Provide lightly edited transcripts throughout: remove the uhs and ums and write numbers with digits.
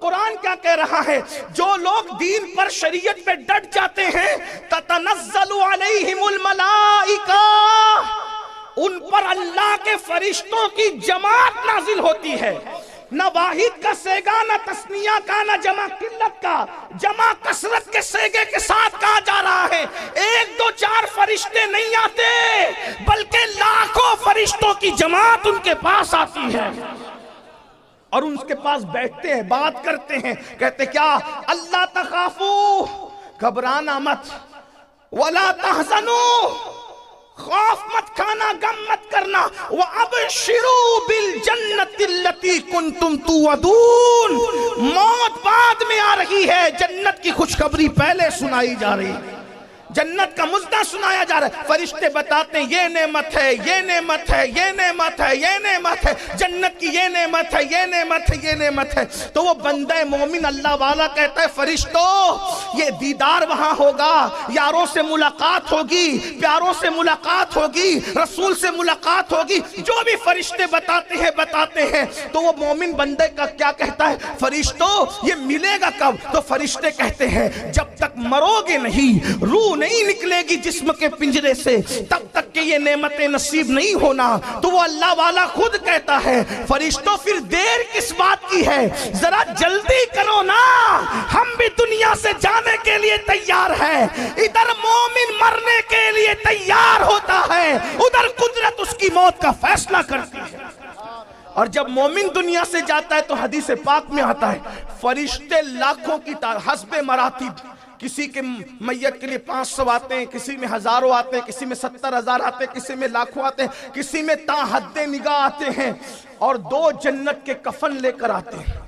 कुरान क्या कह रहा है, जो लोग दीन पर शरीयत पे डट जाते हैं, ततनज़्ज़लु अलैहिमुल मलाइका, उन पर अल्लाह के फरिश्तों की जमात नाजिल होती है। न वाहिद का सेगा, न तस्निया का, न जमा किल्लत का, जमा कसरत के सेगे के साथ कहा जा रहा है। 1 2 4 फरिश्ते नहीं आते, बल्कि लाखों फरिश्तों की जमात उनके पास आती है और उनके पास बैठते हैं, बात करते हैं। कहते क्या, अल्लाह तखाफू, घबराना मत, वला तहज़नू, खौफ मत खाना, गम मत करना, व अबशिरू बिल जन्नतिल्लती कुंतुम तुअदून, मौत बाद में आ रही है, जन्नत की खुशखबरी पहले सुनाई जा रही है, जन्नत का मुद्दा सुनाया जा रहा है। फरिश्ते बताते हैं ये नेमत है, ये नेमत है, ये नेमत है, ये नेमत है, जन्नत की ये नेमत है, ये नेमत है, ये नेमत है। तो वो बंदे मोमिन अल्लाह वाला कहता है, फरिश्तों ये दीदार वहां होगा, यारों से मुलाकात होगी, प्यारों से मुलाकात होगी, रसूल से मुलाकात होगी। जो भी फरिश्ते बताते हैं तो वो मोमिन बंदे का क्या कहता है, फरिश्तों ये मिलेगा कब? तो फरिश्ते कहते हैं जब तक मरोगे नहीं, रूह नहीं निकलेगी जिस्म के पिंजरे से, तब तक के ये नेमतें नसीब नहीं होना। तो वो अल्लाह वाला खुद कहता है, फरिश्तों फिर देर किस बात की है, जरा जल्दी करो ना, हम भी दुनिया से जाने के लिए तैयार है। इधर मोमिन मरने के लिए तैयार होता है, उधर कुदरत उसकी मौत का फैसला करती है। और जब मोमिन दुनिया से जाता है तो हदीस पाक में आता है, फरिश्ते लाखों की हस्बे मरातीब, किसी के मैयत के लिए 500 आते हैं, किसी में हजारों आते हैं, किसी में 70,000 आते हैं, किसी में लाखों आते हैं, किसी में ताहद्दे निगाह आते हैं, और 2 जन्नत के कफन लेकर आते हैं,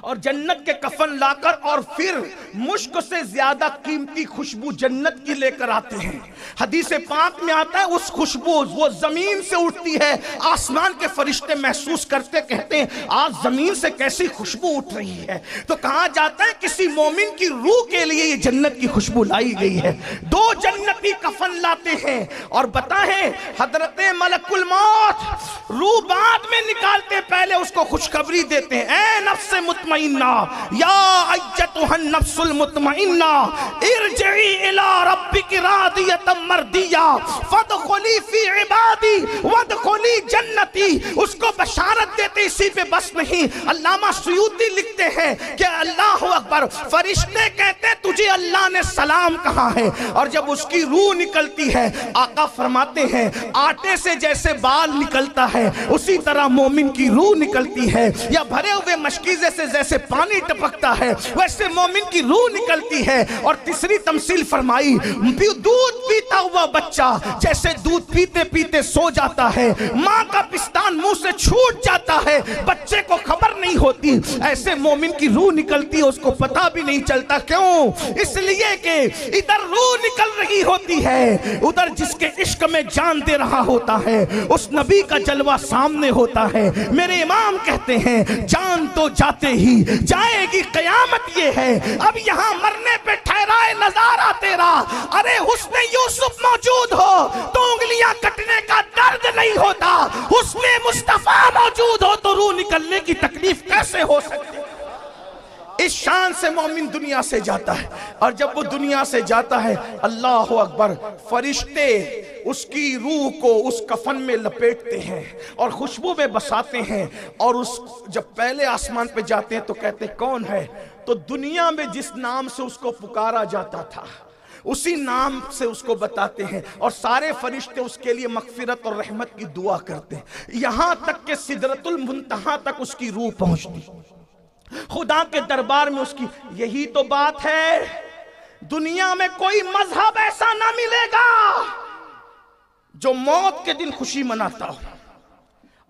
और जन्नत के कफन लाकर और फिर मुश्क से ज्यादा कीमती खुशबू जन्नत की लेकर आते हैं। हदीस पाक में आता है उस खुशबू वो जमीन से उठती है, आसमान के फरिश्ते महसूस करते, कहते हैं आज जमीन से कैसी खुशबू उठ रही है। तो कहा जाता है किसी मोमिन की रूह के लिए ये जन्नत की खुशबू लाई गई है। 2 जन्नती कफन लाते हैं और बताए हजरत मलकुल मौत रूह बाद में निकालते, पहले उसको खुशखबरी देते हैं, ए नफ्स मुतमइन्ना, या अय्यतुहन नफ्सुल मुतमइन्ना, इरजिई इला रब्बिकी रादियतम मर्दिया, फदखुली फी इबादी वदखुली जन्नती। उसको बशारत देते, इसी पे बस नहीं, अल्लामा सुयूती लिखते हैं कि अल्लाह अकबर, फरिश्ते कहते तुझे अल्लाह ने सलाम कहा है, और जब उसकी रूह निकलती है, आका फरमाते हैं आटे से जैसे बाल निकलता है उसी तरह मोमिन की रूह निकलती है, या भरे हुए मशकीजे से जैसे पानी टपकता है वैसे मोमिन की रूह निकलती है। और तीसरी तमसील फरमाई, दूध पीता हुआ बच्चा जैसे दूध पीते पीते सो जाता है, माँ का पिस्तान मुंह से छूट जाता है, बच्चे को खबर नहीं होती, ऐसे मोमिन की रूह निकलती है, उसको पता भी नहीं चलता। क्यों? इसलिए कि इधर रूह निकल रही होती है, उधर जिसके इश्क में जान दे रहा होता है उस नबी का जलवा सामने होता है। मेरे इमाम कहते हैं जान तो जाते ही जाएगी कयामत, ये है अब यहाँ मरने पे ठहराए नजारा तेरा। अरे हुस्ने यूसुफ मौजूद हो तो उंगलियां कटने का दर्द नहीं होता, हुस्ने मुस्तफा मौजूद हो तो रूह निकलने की तकलीफ कैसे हो सकती। इस शान से मोमिन दुनिया से जाता है, और जब वो दुनिया से जाता है अल्लाह अकबर, फरिश्ते उसकी रूह को उस कफन में लपेटते हैं और खुशबू में बसाते हैं, और उस जब पहले आसमान पे जाते हैं तो कहते कौन है, तो दुनिया में जिस नाम से उसको पुकारा जाता था उसी नाम से उसको बताते हैं, और सारे फरिश्ते उसके लिए मगफिरत और रहमत की दुआ करते हैं, यहां तक कि सिदरतुल मुंतहा तक उसकी रूह पहुंचती, खुदा के दरबार में उसकी। यही तो बात है, दुनिया में कोई मजहब ऐसा ना मिलेगा जो मौत के दिन खुशी मनाता हो,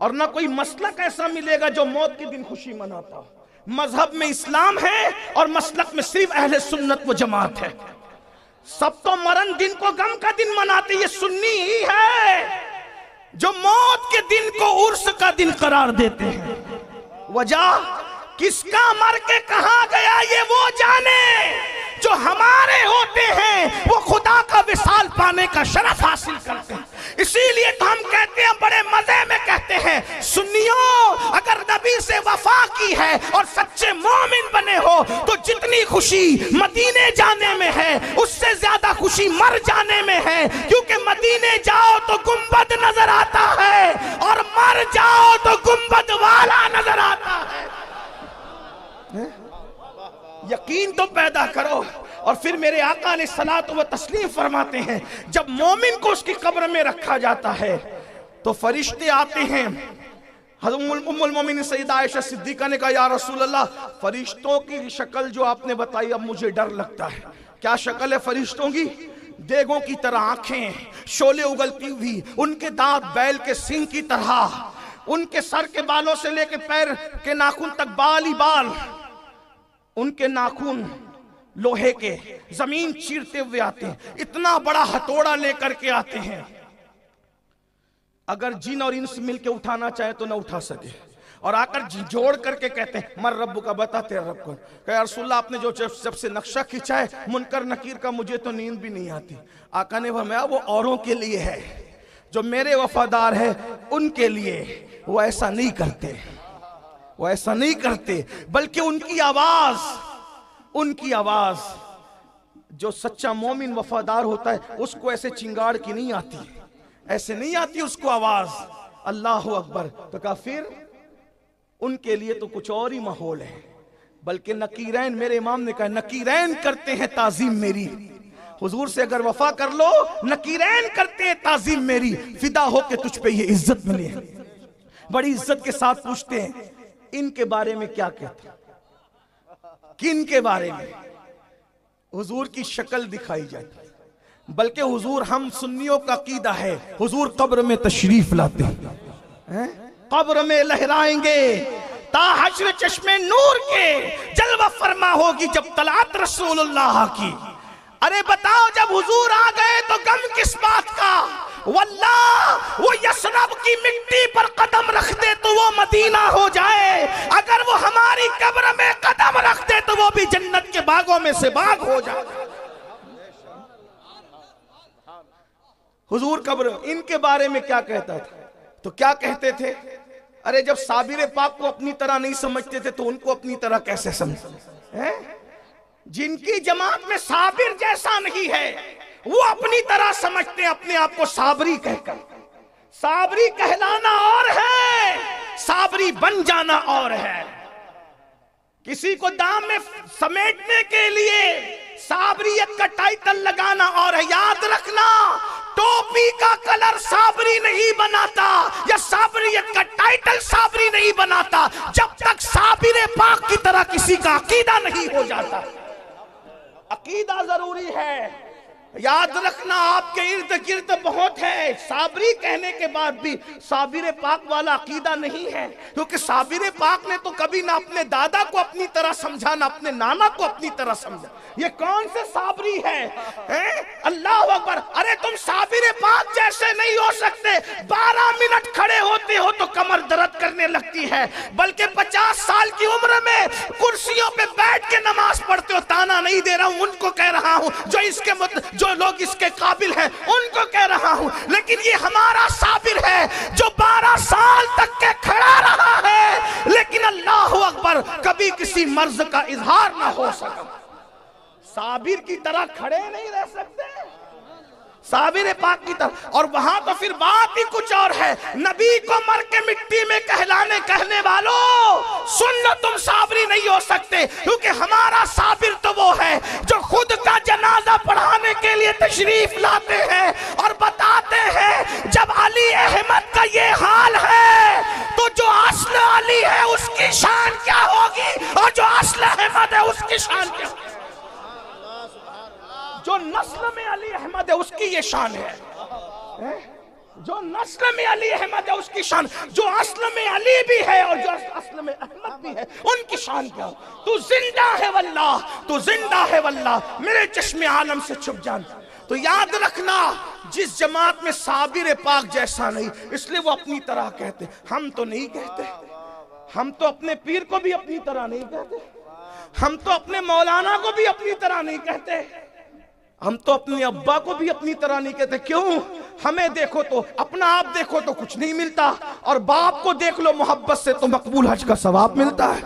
और ना कोई मसलक ऐसा मिलेगा जो मौत के दिन खुशी मनाता हो। मजहब में इस्लाम है और मसलक में सिर्फ अहले सुन्नत व जमात है। सब तो मरण दिन को गम का दिन मनाते, ये सुन्नी ही है जो मौत के दिन को उर्स का दिन करार देते हैं। वजह किसका मर के कहा गया ये वो जाने, जो हमारे होते हैं वो खुदा का विसाल पाने का शरफ हासिल करते हैं। इसीलिए तो हम कहते हैं, बड़े मजे में कहते हैं, सुन्नियों अगर नबी से वफा की है और सच्चे मोमिन देने हो तो जितनी खुशी मदीने जाने में है उससे ज्यादा खुशी मर जाने में है, क्योंकि मदीने जाओ तो गुंबद नजर आता है और मर जाओ तो गुंबद वाला नजर आता है। यकीन तो पैदा करो। और फिर मेरे आका अलैहिस्सलातु व तस्लीम फरमाते हैं, जब मोमिन को उसकी कब्र में रखा जाता है तो फरिश्ते आते हैं। उम्मुल मोमिनीन सैयदा आयशा सिद्दीका ने कहा, या रसूल अल्लाह, फरिश्तों की शक्ल जो आपने बताई अब मुझे डर लगता है। क्या शक्ल है फरिश्तों की? देगों की तरह आंखें, शोले उगलती हुई, उनके दांत बैल के सींग की तरह, उनके सर के बालों से लेकर पैर के नाखून तक बाल ही बाल, उनके नाखून लोहे के, जमीन चीरते हुए आते हैं, इतना बड़ा हथौड़ा लेकर के आते हैं, अगर जिन और इंस मिलके उठाना चाहे तो ना उठा सके, और आकर जोड़ करके कहते हैं, मर रब्बु का, बता तेरा रब कौन। कहा रसूलुल्लाह, आपने जो सबसे नक्शा खींचा है मुनकर नकीर का, मुझे तो नींद भी नहीं आती। आका ने फरमाया, वो औरों के लिए है, जो मेरे वफादार है उनके लिए। वो ऐसा नहीं करते, वो ऐसा नहीं करते, बल्कि उनकी आवाज जो सच्चा मोमिन वफादार होता है उसको ऐसे चिंगाड़ की नहीं आती, ऐसे नहीं आती उसको आवाज, अल्लाह अकबर। तो कहा फिर उनके लिए तो कुछ और ही माहौल है, बल्कि नकीरैन, मेरे इमाम ने कहा नकीरैन करते हैं ताजीम मेरी। हुजूर से अगर वफा कर लो, नकीरैन करते हैं ताजीम मेरी, फिदा हो के तुझ पे ये इज्जत मिली है। बड़ी इज्जत के साथ पूछते हैं, इनके बारे में क्या कहते, किन के बारे में? हुजूर की शक्ल दिखाई जाती, बल्कि हुजूर, हम सुन्नियों का अकीदा है, हुजूर कब्र में तशरीफ लाते हैं, कब्र में लहराएंगे, ताहश्र चश्मे नूर के जलवा फरमा होगी जब तलात रसूलुल्लाह की। अरे बताओ, जब हुजूर आ गए तो गम किस बात का? वल्लाह, वो यसरब की मिट्टी पर कदम रख दे तो वो मदीना हो जाए, अगर वो हमारी कब्र में कदम रख दे तो वो भी जन्नत के बागों में से बाग हो जाए। हुजूर कब्र, इनके बारे में क्या कहता था? तो क्या कहते थे? अरे जब साबिर पाक को अपनी तरह नहीं समझते थे तो उनको अपनी तरह कैसे समझे? जिनकी जमात में साबिर जैसा नहीं है वो अपनी तरह समझते हैं अपने आप को साबरी कहकर। साबरी कहलाना और है, साबरी बन जाना और है। किसी को दाम में समेटने के लिए साबरियत का टाइटल लगाना और है। याद रखना, टोपी का कलर साबरी नहीं बनाता, या साबरियत का टाइटल साबरी नहीं बनाता, जब तक साबिर पाक की तरह किसी का अकीदा नहीं हो जाता। अकीदा जरूरी है। याद रखना, आपके इर्द गिर्द बहुत है, साबरी कहने के बाद भी साबिर पाक वाला अकीदा नहीं है, क्योंकि साबिर पाक ने तो कभी ना अपने दादा को अपनी तरह समझा, ना अपने नाना को अपनी तरह समझा। ये कौन से साबरी है? अल्लाह अकबर। अरे तुम साबिर पाक जैसे नहीं हो सकते। 12 मिनट खड़े होते हो तो कमर दर्द करने लगती है, बल्कि 50 साल की उम्र में कुर्सियों पे बैठ के नमाज पढ़ते हो। ताना नहीं दे रहा हूं, उनको कह रहा हूं, जो लोग इसके काबिल हैं उनको कह रहा हूं। लेकिन ये हमारा साबिर है जो 12 साल तक के खड़ा रहा है, लेकिन अल्लाह अकबर कभी किसी मर्ज का इजहार ना हो सका। साबिर की तरह खड़े नहीं रह सकते, साबिर पाक की तरह। और वहां तो फिर बात ही कुछ और है। नबी को मर के मिट्टी में कहने वालों, सुन लो, तुम साबरी नहीं हो सकते, क्योंकि हमारा साबिर तो वो है जो खुद का जनाजा पढ़ाने के लिए तशरीफ लाते हैं और बताते हैं जब अली अहमद का ये हाल है तो जो असल अली है उसकी शान क्या होगी, और जो असल अहमद है उसकी शान क्या होगी। जो नस्ल में अली अहमद है उसकी ये शान है, जो नस्ल में अली अहमद है उसकी शान, जो असल में अली भी है और जो असल में अहमद भी है उनकी शान क्या हो। तू जिंदा है वल्लाह, तू जिंदा है वल्लाह, मेरे चश्मे आलम से छुप जान। तो याद रखना, जिस जमात में साबिर पाक जैसा नहीं, इसलिए वो अपनी तरह कहते। हम तो नहीं कहते, हम तो अपने पीर को भी अपनी तरह नहीं कहते, हम तो अपने मौलाना को भी अपनी तरह नहीं कहते, हम तो अपने अब्बा को भी अपनी तरह नहीं कहते। क्यों? हमें देखो तो, अपना आप देखो तो कुछ नहीं मिलता, और बाप को देख लो मोहब्बत से तो मकबूल हज का सवाब मिलता है।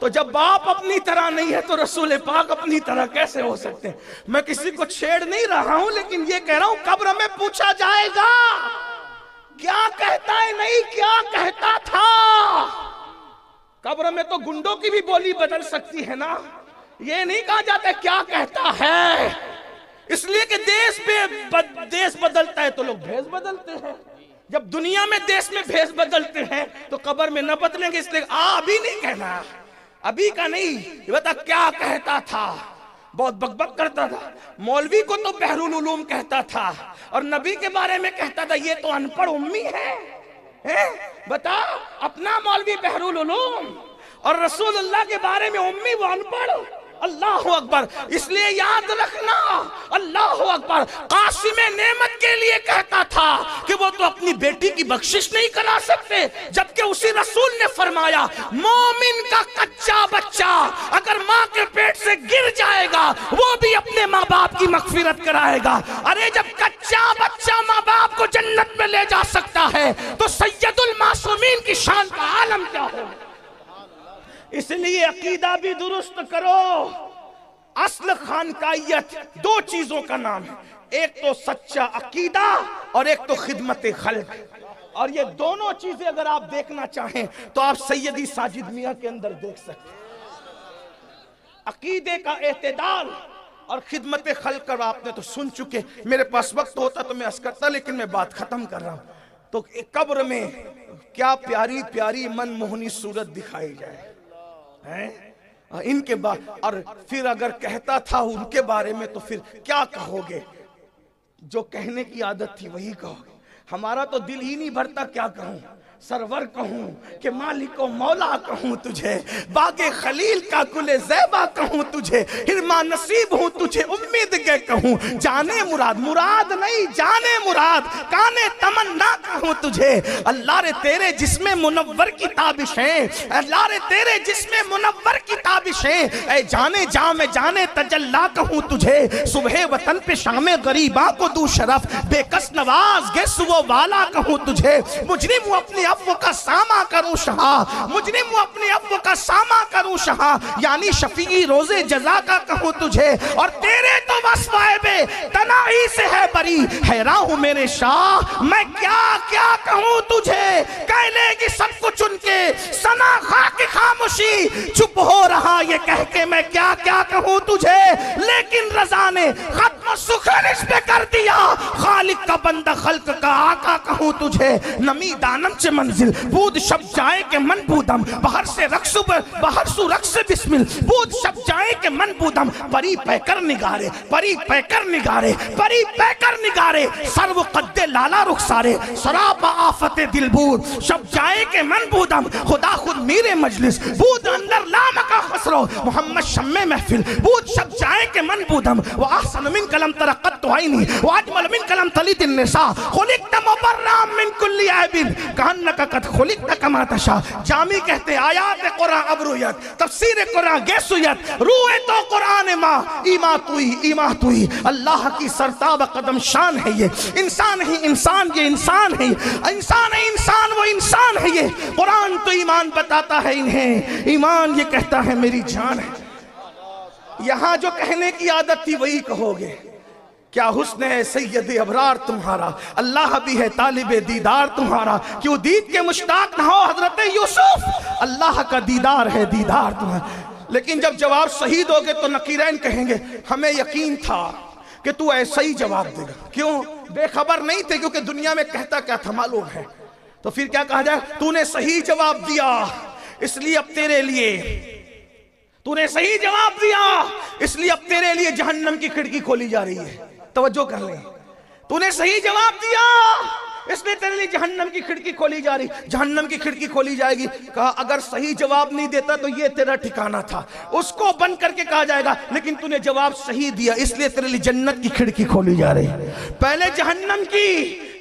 तो जब बाप अपनी तरह नहीं है तो रसूल पाक अपनी तरह कैसे हो सकते हैं? मैं किसी को छेड़ नहीं रहा हूं, लेकिन ये कह रहा हूं कब्र में पूछा जाएगा क्या कहता है, नहीं क्या कहता था। कब्र में तो गुंडों की भी बोली बदल सकती है ना, ये नहीं कहा जाता क्या कहता है। इसलिए कि देश बदलता है तो लोग भेष बदलते हैं। जब दुनिया में देश में भेष बदलते हैं तो कब्र में न बदलेंगे, इसलिए अभी नहीं कहना, अभी का नहीं, बता क्या कहता था। बहुत बकबक करता था, मौलवी को तो बहरुल उलूम कहता था और नबी के बारे में कहता था ये तो अनपढ़ उम्मी है? बता, अपना मौलवी बहरुल उलूम और रसूलुल्लाह के बारे में उम्मी, वो अनपढ़। अल्लाह अकबर। इसलिए याद रखना, अल्लाह अकबर कासिम नेमत के लिए कहता था कि वो तो अपनी बेटी की बख्शिश नहीं करा सकते, जबकि उसी रसूल ने फरमाया मोमिन का कच्चा बच्चा अगर माँ के पेट से गिर जाएगा वो भी अपने माँ बाप की मगफिरत कराएगा। अरे जब कच्चा बच्चा माँ बाप को जन्नत में ले जा सकता है तो सैयदुल मासूमीन की शान का आलम क्या हो। इसलिए अकीदा भी दुरुस्त करो। अस्ल खानकाइयत दो चीजों का नाम है, एक तो सच्चा अकीदा और एक तो खिदमत खल्क। और ये दोनों चीजें अगर आप देखना चाहें तो आप सैयदी साजिद मियां के अंदर देख सकते हैं। अकीदे का एतदाल और खिदमत खल्क का आपने तो सुन चुके। मेरे पास वक्त होता तो मैं अर्ज करता, लेकिन मैं बात खत्म कर रहा हूं। तो कब्र में क्या प्यारी प्यारी मनमोहनी सूरत दिखाई जाए हैं इनके बाद, और फिर अगर कहता था उनके बारे में तो फिर क्या कहोगे? जो कहने की आदत थी वही कहोगे। हमारा तो दिल ही नहीं भरता क्या कहूं, सरवर कहूं कि मालिक व मौला कहूं तुझे, बागे खलील का गुले ज़ैबा कहूं तुझे, हिरमा नसीब हूं तुझे उम्मीद के कहूं, जाने मुराद मुराद नहीं जाने मुराद, काने तमन्ना कहूं तुझे। अल्लाह रे तेरे जिस्मे मुनव्वर की ताबिशें, अल्लाह रे तेरे जिस्मे मुनव्वर की ताबिशें, ऐ जाने जा में जाने तजल्ला कहूं तुझे। सुबह वतन पे शामे गरीबा को दू शरफ, बेकस नवाज गे सुबह वाला कहूं तुझे। मुजरिम अपनी अफ़्व का सामा करूं शहा, मुजरिम अपनी अफ़्व का सामा करूं शहा, यानी शफी रोजे जजा का कहूं तुझे। और तेरे तो वस्फ़े तनाही से है बरी, हैरान हूं मेरे शाह मैं क्या क्या कहूं तुझे। कह लेगी सब कुछ उनके सना खा के खामोशी, चुप हो रहा ये कह के मैं क्या क्या कहूं तुझे। लेकिन रज़ा ने खत्म सुखरिश पे कर दिया, खालिक का बंदा खल्क का आका कहूं तुझे। नमी दानम से मंजिल बूद शब जाए के मन बूदम, बाहर से रक्स बाहर सु रक्स बिस्मिल, बूद शब जाए के मन बूदम। परी पैकर निगारे, परी पैकर निगारे, परी पैकर निगारे, सर्व कद्दे लाला रुखसारे, सरापा आफते दिलबूर, शब जाए के मन बूदम, खुदा खुद मीरे मजलिस, बूद अंदर लाम का खसरो, मोहम्मद शम्मे महफिल, बूद शब जाए के मन बूदम। व अहसन मिन कलम तरक़त तुआइनी, व अजमल मिन कलम तलीत निसा, खुलिक़त मुबर्रअम मिन कुल्ली ऐबिन, कहन्नका कद खुलिक़त कमा तशा। जामी कहते आयात कुरान अबरुयत, तफसीर कुरान गेसुयत, रूए तो कुरान माँ ईमा तुई। अल्लाह की सरताब कदम शान है ये, इंसान ही इंसान ये इंसान है, इंसान है इंसान वो इंसान है ये। कुरान तो ईमान बताता है इन्हें, ईमान ये कहता है मेरी जान है। यहां जो कहने की आदत थी वही कहोगे। क्या हुस्न है सैयद अबरार तुम्हारा, अल्लाह भी है तालिबे दीदार तुम्हारा। क्यों दीद के मुश्ताक न हो हजरत यूसुफ, अल्लाह का दीदार है दीदार तुम्हारा। लेकिन जब जवाब सही दोगे तो नकीरैन कहेंगे हमें यकीन था कि तू ऐसा ही जवाब देगा। क्यों बेखबर नहीं थे, क्योंकि दुनिया में कहता क्या था मालूम है। तो फिर क्या कहा जाए, तूने सही जवाब दिया इसलिए अब तेरे लिए, तूने सही जवाब दिया इसलिए अब तेरे लिए जहन्नम की खिड़की खोली जा रही है। तवज्जो कर ले, तूने सही जवाब दिया इसलिए तेरे लिए जहन्नम की खिड़की खोली जा रही, जहन्नम की खिड़की खोली जाएगी। कहा अगर सही जवाब नहीं देता तो ये तेरा ठिकाना था, उसको बंद करके कहा जाएगा लेकिन तूने जवाब सही दिया इसलिए तेरे लिए जन्नत की खिड़की खोली जा रही। पहले जहन्नम की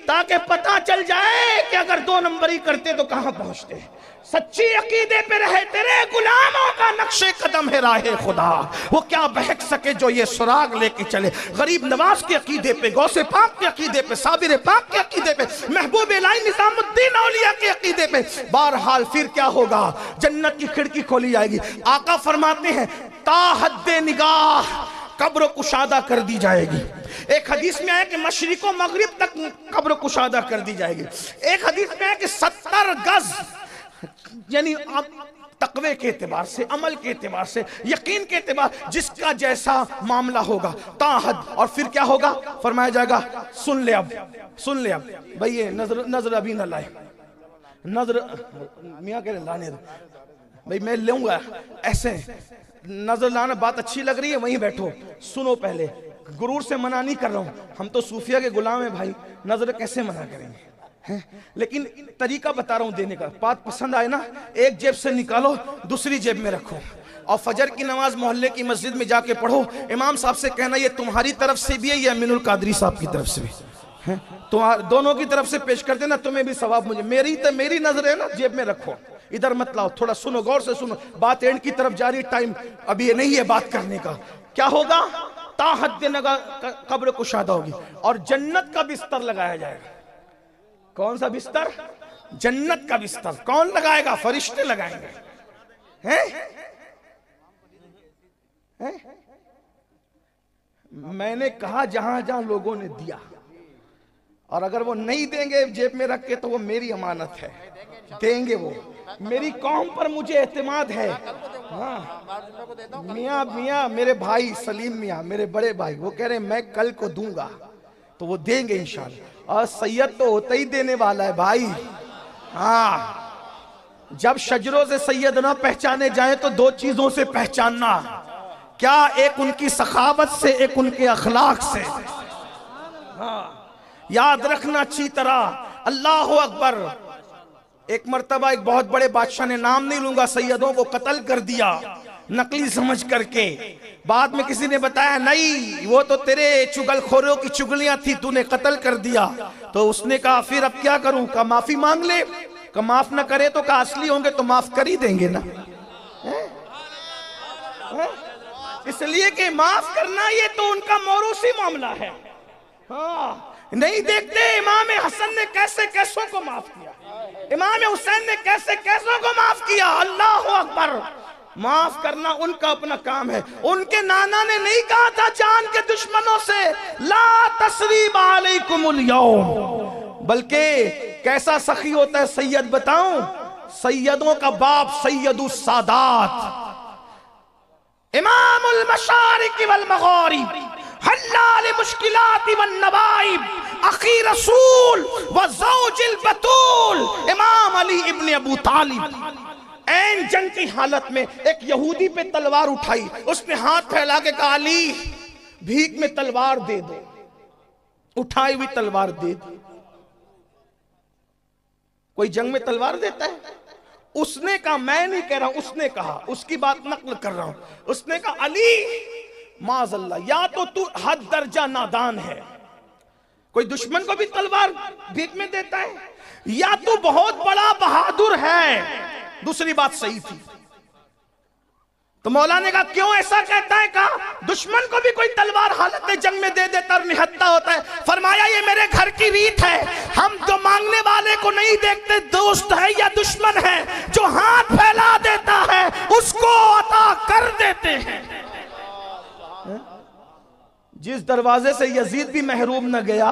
ताकि पता चल जाए कि अगर 2 नंबरी करते तो कहां पहुंचते। सच्ची अकीदे पे रहे तेरे गुलामों का नक्शे कदम है राहे खुदा, वो क्या बहक सके जो ये सुराग लेके चले। गरीब नवाज के अकीदे पे, गौसे पाक के अकीदे पे, साबिर पाक के अकीदे पे, महबूब इलाही निजामुद्दीन औलिया के अकीदे पे। बहरहाल फिर क्या होगा, जन्नत की खिड़की खोली जाएगी। आका फरमाते हैं ता हद्दे निगाह कब्र कुशादा कर दी जाएगी। एक हदीस में है कि मशरिको मगरिब तक कब्र कुशादा कर दी जाएगी। एक हदीस में है कि 70 गज, यानी तकवे के एतबार से, अमल के एतबार से, यकीन के एतबार, जिसका जैसा मामला होगा ताहद। और फिर क्या होगा, फरमाया जाएगा सुन ले अब, सुन ले अब भाई, ये नजर अभी ना लाए, नजर मियाँ कह रहे लाने दो भाई, मैं लूंगा ऐसे। नजर लाना बात अच्छी लग रही है, वहीं बैठो, सुनो पहले। गुरूर से मना नहीं कर रहा हूं, हम तो सूफिया के गुलाम हैं भाई, नजर कैसे मना करेंगे हैं? लेकिन तरीका बता रहा हूं देने का। बात पसंद आए ना, एक जेब से निकालो, दूसरी जेब में रखो, और फजर की नमाज मोहल्ले की मस्जिद में जाके पढ़ो। इमाम साहब से कहना ये तुम्हारी तरफ से भी है, ये अमीनुल कादरी साहब की तरफ से भी है, तो दोनों की तरफ से पेश कर देना, तुम्हें भी सवाब मुझे। मेरी नजर है ना, जेब में रखो, इधर मत लाओ। थोड़ा सुनो, गौर से सुनो, बात एंड की तरफ जारी, टाइम अभी ये नहीं है बात करने का। क्या होगा, ताहद कब्र कुशादा होगी और जन्नत का बिस्तर लगाया जाएगा। कौन सा बिस्तर? जन्नत का बिस्तर। कौन लगाएगा? फरिश्ते लगाएंगे। हैं? हैं? मैंने कहा जहां जहां लोगों ने दिया, और अगर वो नहीं देंगे जेब में रख के तो वो मेरी अमानत है, देंगे वो। मेरी कौम पर मुझे एतमाद है। हाँ, मियाँ मेरे भाई सलीम मियाँ, मेरे बड़े भाई, वो कह रहे हैं मैं कल को दूंगा, तो वो देंगे इंशाल्लाह। और सैयद तो होता ही देने वाला है भाई। हाँ, जब शजरों से सैयद ना पहचाने जाए तो 2 चीजों से पहचानना। क्या? एक उनकी सखावत से, एक उनके अखलाक से। हाँ, याद रखना अच्छी तरह। अल्लाह अकबर। एक मर्तबा एक बहुत बड़े बादशाह ने, नाम नहीं लूंगा, सैयदों को कत्ल कर दिया नकली समझ करके। बाद में किसी ने बताया नहीं, वो तो तेरे चुगलखोरों की चुगलियां थी, तूने कत्ल कर दिया। तो उसने कहा फिर अब क्या करूं? का माफी मांग ले। का माफ ना करे तो का असली होंगे तो माफ कर ही देंगे ना। इसलिए कि माफ करना ये तो उनका मौरूसी मामला है। हाँ, नहीं देखते इमाम हसन ने कैसे कैसों को माफ किया, इमाम हुसैन ने कैसे कैसों को माफ किया। अल्लाह अकबर। माफ करना उनका अपना काम है। उनके नाना ने नहीं कहा था जान के दुश्मनों से ला तसरीब अलैकुमुल यौम, बल्कि कैसा सखी होता है सैयद बताऊं? सैयदों का बाप सैयदुस सादात, इमामुल मशारिक वल मगारिब, हल्लाल मुश्किलात वन नवाइब, अखी रसूल व ज़ौजिल बतूल, इमाम अली इब्न अबू तालिब। ऐन जंग की हालत में एक यहूदी पे तलवार उठाई, उसने हाथ फैला के कहा अली भीख में तलवार दे दो। उठाई हुई तलवार दे दी। कोई जंग में तलवार देता है? उसने कहा, मैं नहीं कह रहा हूं, उसने कहा, उसकी बात नकल कर रहा हूं। उसने कहा अली माज़ल्ला, या तो तू हद दर्जा नादान है, कोई दुश्मन को भी तलवार भीख में देता है, या तू बहुत बड़ा बहादुर है। दूसरी बात सही थी। तो मौला ने कहा क्यों ऐसा कहता है? कहा दुश्मन को भी कोई तलवार हालत जंग में दे देता और निहत्ता होता है। फरमाया ये मेरे घर की रीत है, हम जो मांगने वाले को नहीं देखते दोस्त है या दुश्मन है, जो हाथ फैला देता है उसको अता कर देते हैं। जिस दरवाजे से यजीद भी महरूम न गया,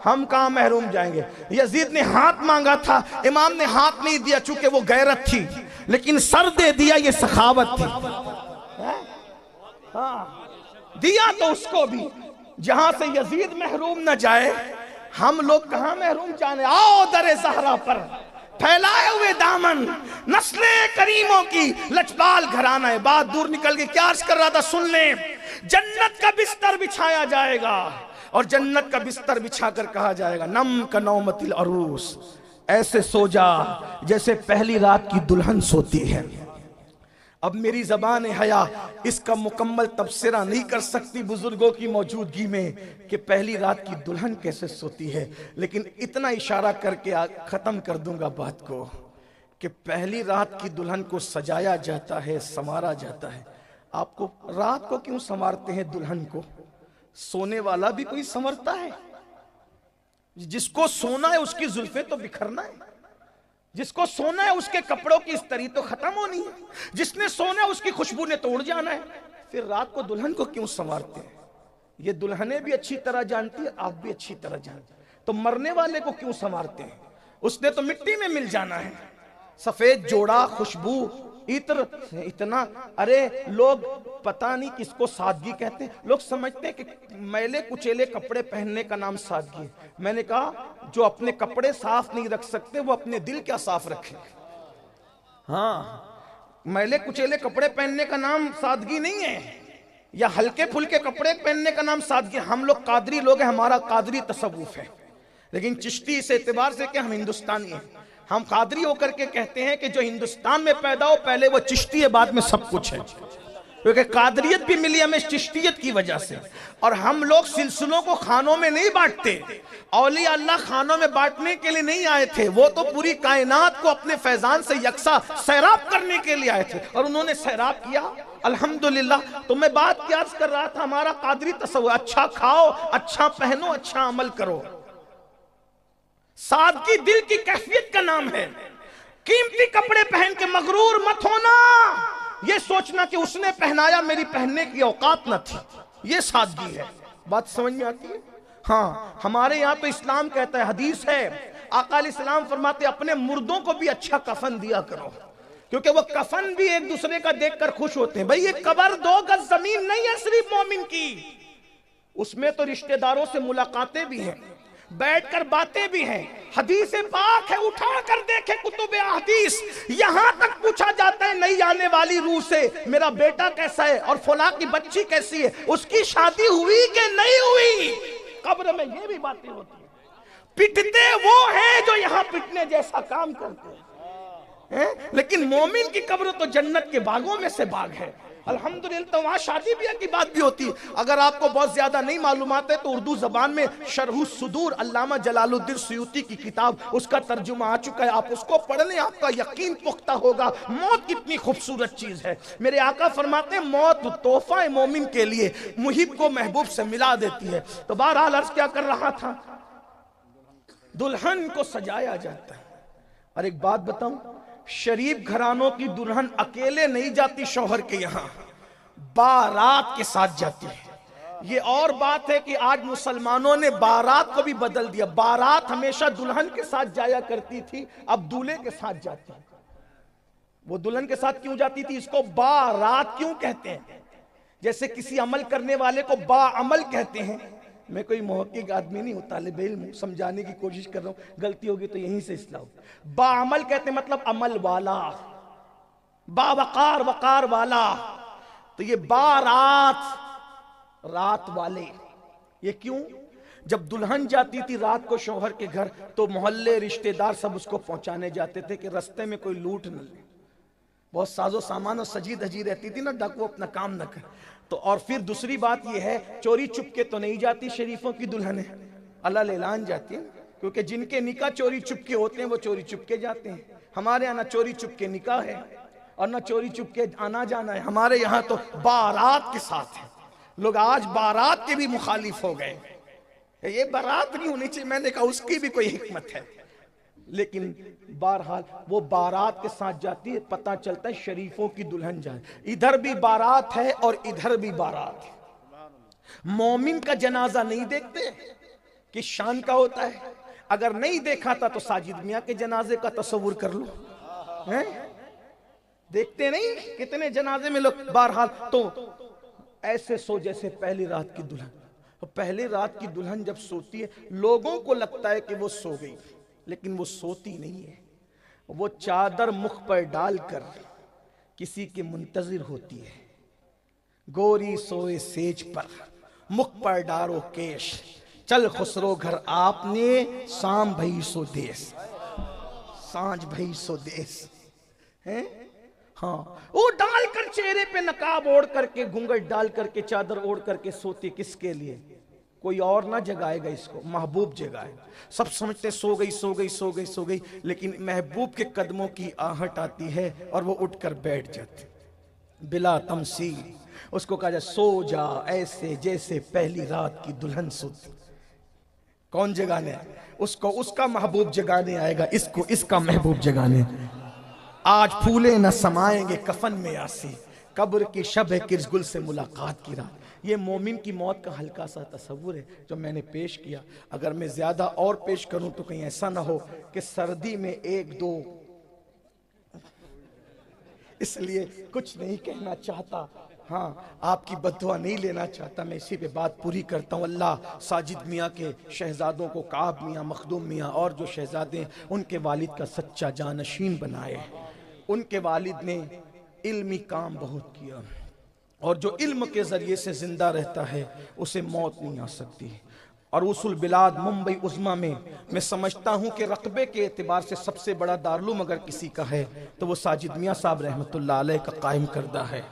हम कहां महरूम जाएंगे? यजीद ने हाथ मांगा था, इमाम ने हाथ नहीं दिया, चूंकि वो गैरत थी, लेकिन सर दे दिया, ये सखावत थी। हाँ, दिया तो उसको भी। जहां से यजीद महरूम न जाए, हम लोग कहां महरूम जाने? आओ दरे ज़हरा पर फैलाए हुए दामन, नस्ले करीमों की लचबाल घराना है। बात दूर निकल गई, क्या अर्ज कर रहा था सुन ले। जन्नत का बिस्तर बिछाया जाएगा, और जन्नत का बिस्तर बिछाकर कहा जाएगा नम का नौमतिल अरूस, ऐसे सो जा जैसे पहली रात की दुल्हन सोती है। अब मेरी ज़बान हया इसका मुकम्मल तबसरा नहीं कर सकती बुजुर्गों की मौजूदगी में कि पहली रात की दुल्हन कैसे सोती है, लेकिन इतना इशारा करके ख़त्म कर दूंगा बात को कि पहली रात की दुल्हन को सजाया जाता है, संवारा जाता है। आपको रात को क्यों संवारते हैं दुल्हन को? सोने वाला भी कोई संवरता है? जिसको सोना है उसकी जुल्फें तो बिखरना है, जिसको सोना है उसके कपड़ों की इस्तरी तो खत्म होनी है, जिसने सोना है उसकी खुशबू ने तो उड़ जाना है। फिर रात को दुल्हन को क्यों संवारते हैं? ये दुल्हने भी अच्छी तरह जानती है, आप भी अच्छी तरह जानते हैं। तो मरने वाले को क्यों संवारते हैं? उसने तो मिट्टी में मिल जाना है। सफेद जोड़ा, खुशबू, इत्र, इतना, अरे लोग पता नहीं किसको सादगी कहते हैं। लोग समझते हैं कि मैले कुचेले कपड़े पहनने का नाम सादगी है। मैंने कहा जो अपने कपड़े साफ नहीं रख सकते वो अपने दिल क्या साफ रखें। हाँ, मैले कुचेले कपड़े पहनने का नाम सादगी नहीं है, या हल्के फुल्के कपड़े पहनने का नाम सादगी। हम लोग कादरी लोग हैं, हमारा कादरी तसव्वुफ है, लेकिन चिश्ती इस एतबार से कि हम हिंदुस्तानी हैं। हम कादरी होकर के कहते हैं कि जो हिंदुस्तान में पैदा हो पहले वो चिश्ती है, बाद में सब कुछ है, क्योंकि कादरियत भी मिली हमें चिश्तियत की वजह से। और हम लोग सिलसिलों को खानों में नहीं बांटते। औलिया अल्लाह खानों में बांटने के लिए नहीं आए थे, वो तो पूरी कायनात को अपने फैजान से यकसा सैराब करने के लिए आए थे, और उन्होंने सैराब किया अल्हम्दुलिल्लाह। तो मैं बात क्या कर रहा था, हमारा कादरी तसव्वुर, अच्छा खाओ, अच्छा पहनो, अच्छा अमल करो। सादगी दिल की कैफियत का नाम है। कीमती कपड़े पहन के मगरूर मत होना, ये सोचना कि उसने पहनाया मेरी पहनने की औकात न थी, ये सादगी है। बात समझ में आती है? हाँ, हमारे यहाँ तो इस्लाम कहता है, हदीस है, आका अलैहिस्सलाम फरमाते अपने मुर्दों को भी अच्छा कफन दिया करो, क्योंकि वो कफन भी एक दूसरे का देखकर खुश होते हैं। भाई ये कब्र 2 गज जमीन नहीं है सिर्फ मोमिन की, उसमें तो रिश्तेदारों से मुलाकातें भी हैं, बैठकर बातें भी हैं। हदीस पाक है, उठा कर देखे कुतुबे हदीस, यहां तक पूछा जाता है नई आने वाली रूह से मेरा बेटा कैसा है और फला की बच्ची कैसी है, उसकी शादी हुई कि नहीं हुई। कब्र में ये भी बातें होती है। पिटते वो हैं जो यहां पिटने जैसा काम करते हैं, लेकिन मोमिन की कब्र तो जन्नत के बागों में से बाग है अल्हम्दुलिल्लाह। तो वहां शादी ब्याह की बात भी होती है। अगर आपको बहुत ज्यादा नहीं मालूमात है तो उर्दू जबान में शरह सुदूर अल्लामा जलालुद्दीन सुयूती की किताब, उसका तर्जुमा आ चुका है, आप उसको पढ़ने आपका यकीन पुख्ता होगा मौत कितनी खूबसूरत चीज है। मेरे आका फरमाते हैं मौत तोहफा है मोमिन के लिए, मुहिब को महबूब से मिला देती है। तो बहरहाल अर्ज क्या कर रहा था, दुल्हन को सजाया जाता है। और एक बात बताऊं, शरीफ घरानों की दुल्हन अकेले नहीं जाती शौहर के यहां, बारात के साथ जाती है। ये और बात है कि आज मुसलमानों ने बारात को भी बदल दिया। बारात हमेशा दुल्हन के साथ जाया करती थी, अब दूल्हे के साथ जाती है। वो दुल्हन के साथ क्यों जाती थी, इसको बारात क्यों कहते हैं? जैसे किसी अमल करने वाले को बाअमल कहते हैं। मैं कोई मुहक्किक आदमी नहीं हूं, तालिब इल्म, समझाने की कोशिश कर रहा हूं, गलती होगी तो यहीं से इस्लाह। बाअमल कहते हैं मतलब अमल वाला, बावकार वकार वाला। तो ये बारात, रात वाले। ये क्यों? जब दुल्हन जाती थी रात को शौहर के घर तो मोहल्ले रिश्तेदार सब उसको पहुंचाने जाते थे कि रास्ते में कोई लूट न ले। बहुत साजो सामान और सजी धजी रहती थी ना, डाकू अपना काम न कर। तो और फिर दूसरी बात यह है, चोरी चुपके तो नहीं जाती शरीफों की दुल्हनें, अल्लाह ऐलान जाती है, क्योंकि जिनके निकाह चोरी चुपके होते हैं वो चोरी चुपके जाते हैं। हमारे यहाँ ना चोरी चुपके निकाह है और ना चोरी चुपके आना जाना है, हमारे यहाँ तो बारात के साथ है। लोग आज बारात के भी मुखालिफ हो गए, ये बारात नहीं होनी चाहिए। मैंने कहा उसकी भी कोई हिकमत है, लेकिन बहरहाल वो बारात के साथ जाती है। पता चलता है शरीफों की दुल्हन जाए, इधर भी बारात है और इधर भी बारात है। मोमिन का जनाजा नहीं देखते, किस शान का होता है। अगर नहीं देखा था तो साजिद मियां के जनाजे का तस्वुर कर लो, हैं? देखते नहीं कितने जनाजे में लोग। बहरहाल तो ऐसे सो जैसे पहली रात की दुल्हन। तो पहली रात की दुल्हन जब सोती है लोगों को लगता है कि वो सो गई, लेकिन वो सोती नहीं है। वो चादर मुख पर डालकर किसी के मुंतजिर होती है। गोरी सोए सेज पर, मुख पर डारो केश, चल खुसरो घर आपने, शाम भई सो देश, सांझ भई सो देश। हैं? हाँ, वो डाल कर चेहरे पे नकाब ओढ़ करके, घूंघट डाल करके, चादर ओढ़ करके सोती किसके लिए? कोई और ना जगाएगा इसको, महबूब जगाएगा। सब समझते सो गई सो गई सो गई सो गई, लेकिन महबूब के कदमों की आहट आती है और वो उठकर बैठ जाती बिला तमसील। उसको कहा जाए सो जा ऐसे जैसे पहली रात की दुल्हन सोती। कौन जगाने? उसको उसका महबूब जगाने आएगा, इसको इसका महबूब जगाने। आज फूले न समाएंगे कफन में यासी, कब्र की शब किरगुल से मुलाकात की रात। ये मोमिन की मौत का हल्का सा तस्वुर है जो मैंने पेश किया। अगर मैं ज्यादा और पेश करूं तो कहीं ऐसा ना हो कि सर्दी में एक दो, इसलिए कुछ नहीं कहना चाहता। हाँ, आपकी बद्दुआ नहीं लेना चाहता, मैं इसी पे बात पूरी करता हूँ। अल्लाह साजिद मियाँ के शहजादों को, काब मियाँ, मखदूम मियाँ और जो शहजादे उनके वालिद का सच्चा जानशीन बनाए। उनके वालिद ने इल्मी काम बहुत किया, और जो इल्म के जरिए से जिंदा रहता है उसे मौत नहीं आ सकती। और उसूल बिलाद मुंबई उज़्मा में मैं समझता हूँ कि रकबे के एतबार से सबसे बड़ा दारुल अगर किसी का है तो वो साजिद मियाँ साहब रहमतुल्लाह अलैह का कायम करदा है।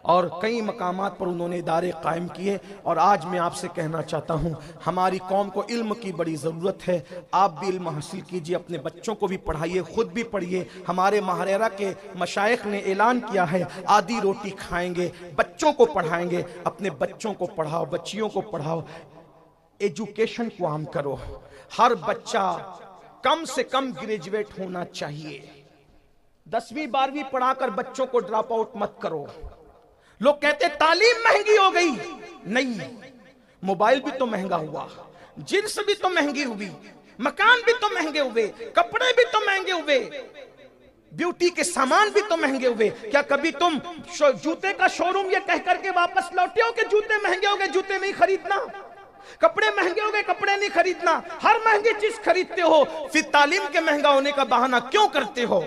और कई मकामात पर उन्होंने इदारे कायम किए। और आज मैं आपसे कहना चाहता हूँ, हमारी कौम को इल्म की बड़ी ज़रूरत है। आप भी इल्म हासिल कीजिए, अपने बच्चों को भी पढ़ाइए, खुद भी पढ़िए। हमारे महारेरा के मशाइख ने ऐलान किया है, आधी रोटी खाएंगे, बच्चों को पढ़ाएंगे। अपने बच्चों को पढ़ाओ, बच्चियों को पढ़ाओ, एजुकेशन को आम करो। हर बच्चा कम से कम ग्रेजुएट होना चाहिए। 10वीं 12वीं पढ़ाकर बच्चों को ड्रॉप आउट मत करो। लोग कहते तालीम महंगी हो गई, नहीं, मोबाइल भी तो महंगा हुआ, जिन्स भी तो महंगी हुई, मकान भी तो महंगे हुए, कपड़े भी तो महंगे हुए, ब्यूटी के सामान भी तो महंगे हुए। क्या कभी तुम जूते का शोरूम ये कह करके वापस लौटे हो कि जूते महंगे हो गए, जूते नहीं खरीदना? कपड़े महंगे हो गए, कपड़े नहीं खरीदना? हर महंगी चीज खरीदते हो, फिर तालीम के महंगा होने का बहाना क्यों करते हो?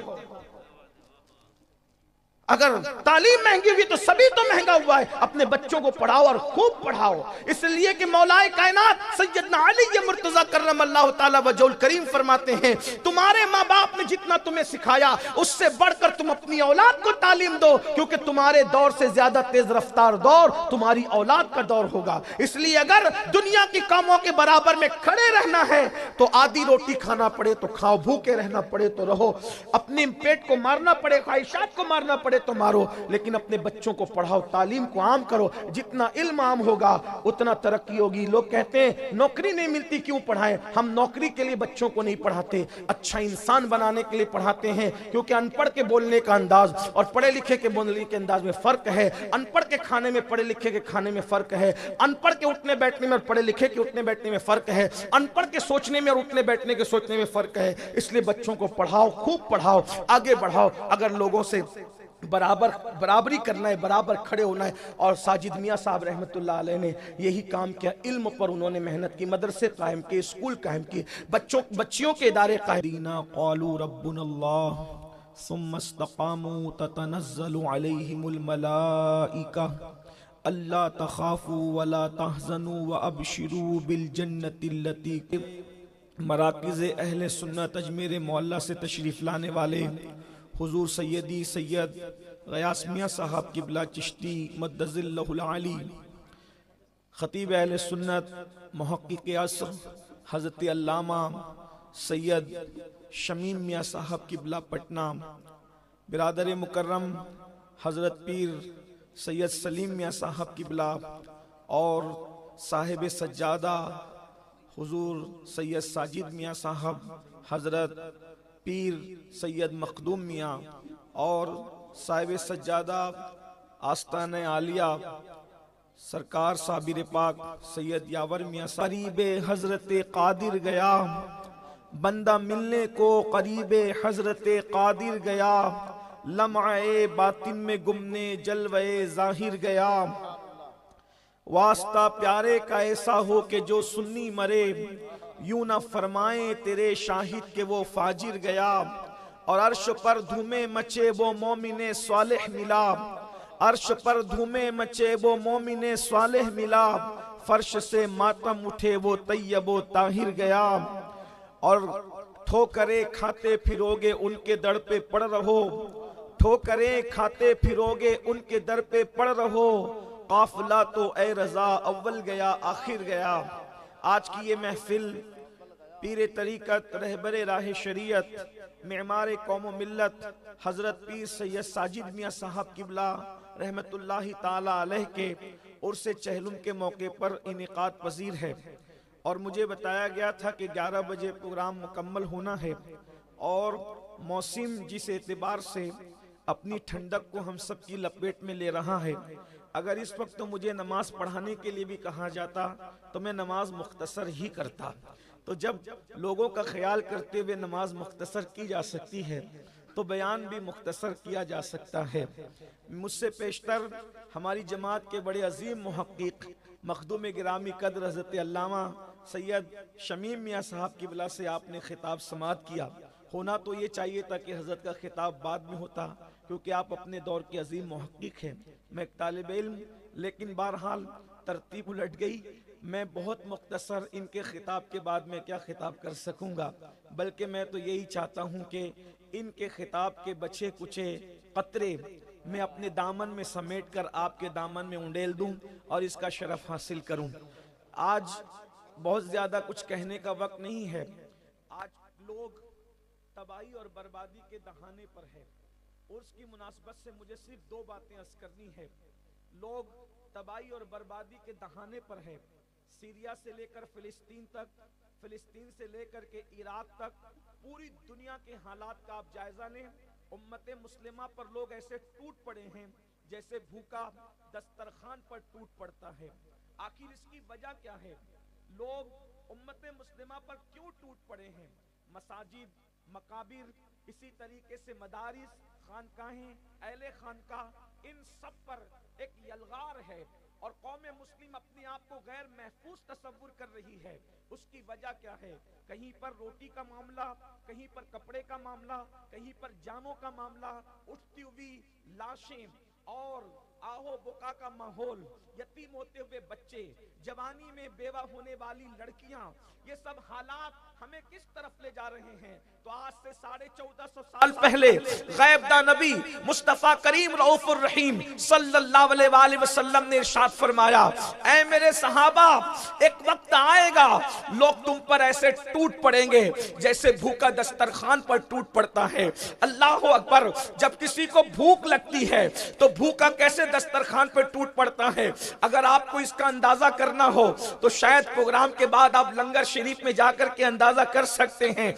अगर तालीम महंगी हुई तो सभी तो महंगा हुआ है। अपने बच्चों को पढ़ाओ और खूब पढ़ाओ, इसलिए कि मौलाए कायनात सैयदना अली मुर्तजा करमल्लाहु ताला वजहुल करीम फरमाते हैं, तुम्हारे माँ बाप ने जितना तुम्हें सिखाया उससे बढ़कर तुम अपनी औलाद को तालीम दो, क्योंकि तुम्हारे दौर से ज्यादा तेज रफ्तार दौर तुम्हारी औलाद का दौर होगा। इसलिए अगर दुनिया की कामों के बराबर में खड़े रहना है तो आधी रोटी खाना पड़े तो खाओ, भूखे रहना पड़े तो रहो, अपने पेट को मारना पड़े, ख्वाहिशात को मारना पड़े तो मारो, लेकिन अपने बच्चों को पढ़ाओ, तालीम को आम करो। जितना इल्म आम होगा उतना तरक्की होगी। लोग कहते हैं नौकरी नहीं मिलती, क्यों पढ़ाएं? हम नौकरी के लिए बच्चों को नहीं पढ़ाते, अच्छा इंसान बनाने के लिए पढ़ाते हैं। क्योंकि अनपढ़ के बोलने का अंदाज और पढ़े लिखे के बोलने के अंदाज में फर्क है। अनपढ़ के खाने में पढ़े लिखे के खाने में फर्क है। अनपढ़ के उठने बैठने में और पढ़े लिखे के उठने बैठने में फर्क है। अनपढ़ के सोचने में और उठने बैठने के सोचने में फर्क है। इसलिए बच्चों को पढ़ाओ, खूब पढ़ाओ, आगे बढ़ाओ। अगर लोगों से बराबरी करना है, बराबर खड़े होना है। और साजिद मियाँ साहब रहमतुल्लाह अलैह ने यही काम किया। इल्म पर उन्होंने मेहनत की, मदरसे कायम किए, स्कूल कायम किए, बच्चियों के इदारे कायम। क़ालू रब्बुनल्लाह सुम्मा इस्तक़ामू ततनज़्ज़लु अलैहिमुल मलाइका अल्ला तख़ाफ़ू वला तहज़नू व अबशिरू बिल जन्नतिल्लती। मराकिज़ अहले सुन्नत अजमेर मोहल्ला से तशरीफ़ लाने वाले हुजूर सैयदी सैयद गयास मियाँ साहब किबला चिश्ती मद्दज़िल्लहुल आली, खतीब अहले सुन्नत मुहक्किक़ असर हज़रत अल्लामा सैयद शमीम मियाँ साहब किबला पटना, बिरादर मुकर्रम हज़रत पीर सैयद सलीम मियाँ साहब किबला और साहिब सज्जादा हुजूर सैयद साजिद मियाँ साहब, हज़रत पीर सैयद मखदूम मियाँ और साहिब सज्जादा आस्ताने आलिया सरकार साबिर पाक सैयद यावर मियाँ। करीबे हजरत कादिर गया, बंदा मिलने को करीबे हजरत कादिर गया, लम्हे बातिन में गुमने जलवे जाहिर गया। वास्ता प्यारे का ऐसा हो कि जो सुन्नी मरे, यूं न फरमाए तेरे शाहिद के वो फाजिर गया। और अर्श पर धूमे मचे वो मोमिने स्वालिह मिला, अर्श पर धूमे मचे वो मोमिने स्वालिह मिला, फर्श से मातम उठे वो तैयबो ताहिर गया। और ठोकरे खाते फिरोगे उनके दर पे पड़ रहो, ठोकरें खाते फिरोगे उनके दर पे पड़ रहो, काफिला तो ए रजा अव्वल गया आखिर गया। आज की ये महफिल पीर तरीक़त, रहबरे राह शरीयत, मेमार कौम मिल्लत हजरत पीर सैयद साजिद मियाँ साहब किबला रहमतुल्लाहि ताला अलैह के उर्से चहलुम के मौके पर इनेकाद पजीर है। और मुझे बताया गया था कि 11 बजे प्रोग्राम मुकम्मल होना है। और मौसम जिस एतबार से अपनी ठंडक को हम सब की लपेट में ले रहा है, अगर इस वक्त तो मुझे नमाज पढ़ाने के लिए भी कहा जाता तो मैं नमाज मुख्तसर ही करता। तो जब लोगों का ख्याल करते हुए नमाज मुख्तसर की जा सकती है तो बयान भी मुख्तसर किया जा सकता है। मुझसे पेशतर हमारी जमात के बड़े अजीम मुहक्किक मखदूम गिरामी कद्र हज़रत अल्लामा सैयद शमीम मियाँ साहब की वजह से आपने खिताब समात किया। होना तो ये चाहिए था कि हज़रत का खिताब बाद में होता, क्योंकि आप अपने दौर के अजीम मुहक्किक हैं, मैं एक तालिब इल्म, लेकिन बहरहाल तरतीब उलट गई। मैं बहुत मुख्तसर इनके खिताब के बाद में क्या खिताब कर सकूंगा, बल्कि मैं तो यही चाहता हूं कि इनके खिताब के बचे कुचे कतरे मैं अपने दामन में समेट कर आपके दामन में उंडेल दूं और इसका शरफ हासिल करूं। आज बहुत ज्यादा कुछ कहने का वक्त नहीं है। आज लोग तबाही और बर्बादी के दहाने पर है। उर्स की मुनासबत से मुझे सिर्फ 2 बातें अर्ज करनी है। लोग तबाही और बर्बादी के दहाने पर है। सीरिया से लेकर फिलिस्तीन तक, फिलिस्तीन से लेकर के इराक तक, पूरी दुनिया के हालात का आप जायजा लें। उम्मत मुस्लिमा पर लोग ऐसे टूट पड़े हैं जैसे भूखा दस्तरखान पर टूट पड़ता है। आखिर इसकी वजह क्या है? लोग उम्मत मुस्लिमा पर क्यों टूट पड़े हैं? मसाजिद, मकाबिर, इसी तरीके से मदारिस, खानकाहें, अहले खानकाह, इन सब पर एक यलगार है और कौम मुस्लिम अपने आप को गैर महफूज तस्वुर कर रही है। उसकी वजह क्या है? कहीं पर रोटी का मामला, कहीं पर कपड़े का मामला, कहीं पर जानों का मामला, उठती हुई लाशें और आहो बुका का माहौल, यतीम होते हुए बच्चे, जवानी में बेवा होने वाली लड़कियां, ये सब हालात हमें किस तरफ ले जा रहे हैं? तो आज से 1450 साल पहले गैबदा नबी मुस्तफा करीम रऊफुर रहीम सल्लल्लाहु अलैहि वसल्लम ने इरशाद फरमाया, ऐ मेरे सहाबा, एक वक्त आएगा लोग तुम पर ऐसे टूट पड़ेंगे जैसे भूखा दस्तरखान पर टूट पड़ता है। अल्लाह अकबर। जब किसी को भूख लगती है तो भूखा कैसे दस्तरखान पर टूट पड़ता है? अगर आपको इसका अंदाजा करना हो तो शायद प्रोग्राम के बाद आप लंगर शरीफ में जाकर के अंदाजा कर सकते हैं।